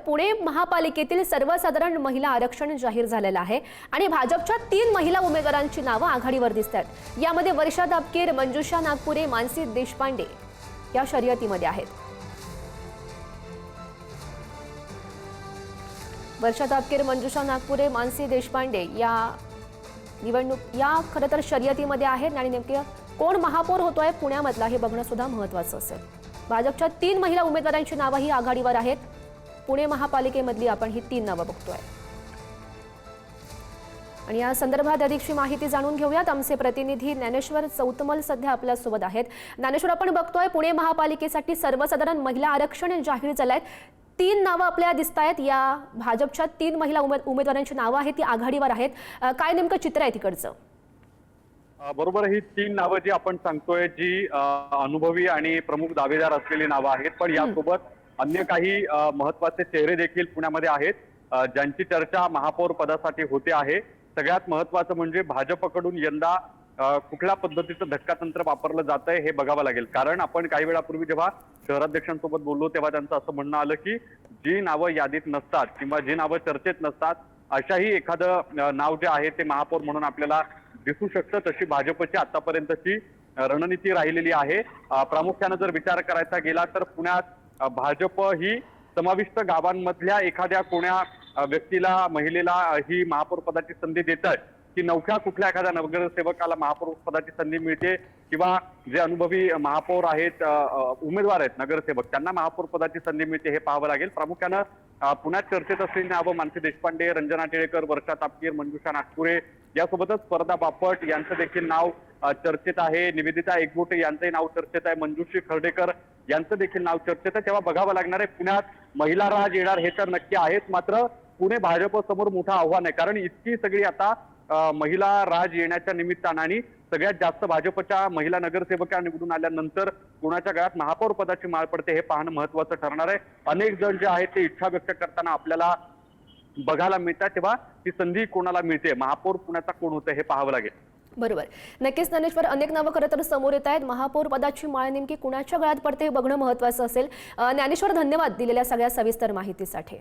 पुणे महापालिकेतील सर्वसाधारण महिला आरक्षण जाहीर झालेलं आहे आणि भाजपच्या 3 महिला उमेदवारांची नावं आघाडीवर दिसतात। यामध्ये वर्षा दापकीर, मंजुषा नागपुरे, मानसी देशपांडे या शर्यतीमध्ये आहेत। वर्षा दापकीर, मंजुषा नागपुरे, मानसी देशपांडे या खरं तर शर्यतीमध्ये आहेत आणि नेमके कोण महापौर होतोय पुण्यामधला हे बघणं सुद्धा महत्त्वाचं असेल। भाजपच्या 3 महिला उमेदवारांची नावं ही आघाडीवर आहेत। पुणे महापालिकेमधली आपण ही 3 नावं बघतोय आणि या संदर्भात अधिकची माहिती जाणून घेऊयात। आमचे प्रतिनिधी ज्ञानेश्वर चौतमल सध्या आपल्या सोबत आहेत। ज्ञानेश्वर, आपण बघतोय पुणे महापालिकेसाठी सर्वसाधारण महिला आरक्षण जाहीर झालंय। 3 नावं आपल्याला दिसतायत। या भाजपच्या 3 महिला उमेदवारांची नावं आहेत ती आघाडीवर आहेत। काय नेमकं चित्र आहे तिकडचं? बरोबर, ही 3 नावं जी आपण सांगतोय जी अनुभवी आणि प्रमुख दावेदार असलेली नावं आहेत, पण यासोबत अन्य काही महत्वाचे चेहरे देखील पुण्यामध्ये आहेत ज्यांची चर्चा महापौर पदासाठी होते आहे। सगळ्यात महत्वाचं म्हणजे भाजपकडून यंदा कुठल्या पद्धतीचं धक्कातंत्र वापरलं जातंय हे बघावं लागेल। कारण आपण काही वेळापूर्वी जेव्हा शहराध्यक्षांसोबत बोललो तेव्हा त्यांचं असं म्हणणं आलं की जी नावं यादीत नसतात किंवा जी नावं चर्चेत नसतात अशाही एखादं नाव जे आहे ते महापौर म्हणून आपल्याला दिसू शकतं। तशी भाजपची आतापर्यंतची रणनीती राहिलेली आहे। प्रामुख्याने जर विचार करायचा गेला तर पुण्यात भाजप ही समाविष्ट गावांमधल्या एखाद्या कोण्या व्यक्तीला, महिलेला ही महापौर पदाची संधी देत आहे की नवख्या कुठल्या एखाद्या नगरसेवकाला महापौर पदाची संधी मिळते किंवा जे अनुभवी महापौर आहेत, उमेदवार आहेत नगरसेवक, त्यांना महापौर पदाची संधी मिळते हे पाहावं लागेल। प्रामुख्यानं पुण्यात चर्चेत असलेली नावं मानसी देशपांडे, रंजना टिळेकर, वर्षा तापकीर, मंजुषा नागपुरे यासोबतच स्पर्धा बापट यांचं देखील नाव चर्चेत आहे। निवेदिता एकबोटे यांचंही नाव चर्चेत आहे। मंजुश्री खर्डेकर यांचं देखील नाव चर्चेत आहे। तेव्हा बघावं लागणार आहे पुण्यात महिला राज येणार हे तर नक्की आहेच, मात्र पुणे भाजप समोर मोठं आव्हान आहे। कारण इतकी सगळी आता महिला राज येण्याच्या निमित्तानं आणि सगळ्यात जास्त भाजपच्या महिला नगरसेवका निवडून आल्यानंतर कोणाच्या गळ्यात महापौर पदाची माळ पडते हे पाहणं महत्वाचं ठरणार आहे। अनेक जण जे आहेत ते इच्छा व्यक्त करताना आपल्याला बघायला मिळतात, तेव्हा ती संधी कोणाला मिळते, महापौर पुण्याचा कोण होतं हे पाहावं लागेल। बरोबर, नक्कीच ज्ञानेश्वर, अनेक नावं खरं तर समोर येत आहेत। महापौर पदाची माळ नेमकी कुणाच्या गळ्यात पडते हे बघणं महत्वाचं असेल। ज्ञानेश्वर, धन्यवाद दिलेल्या सगळ्या सविस्तर माहितीसाठी।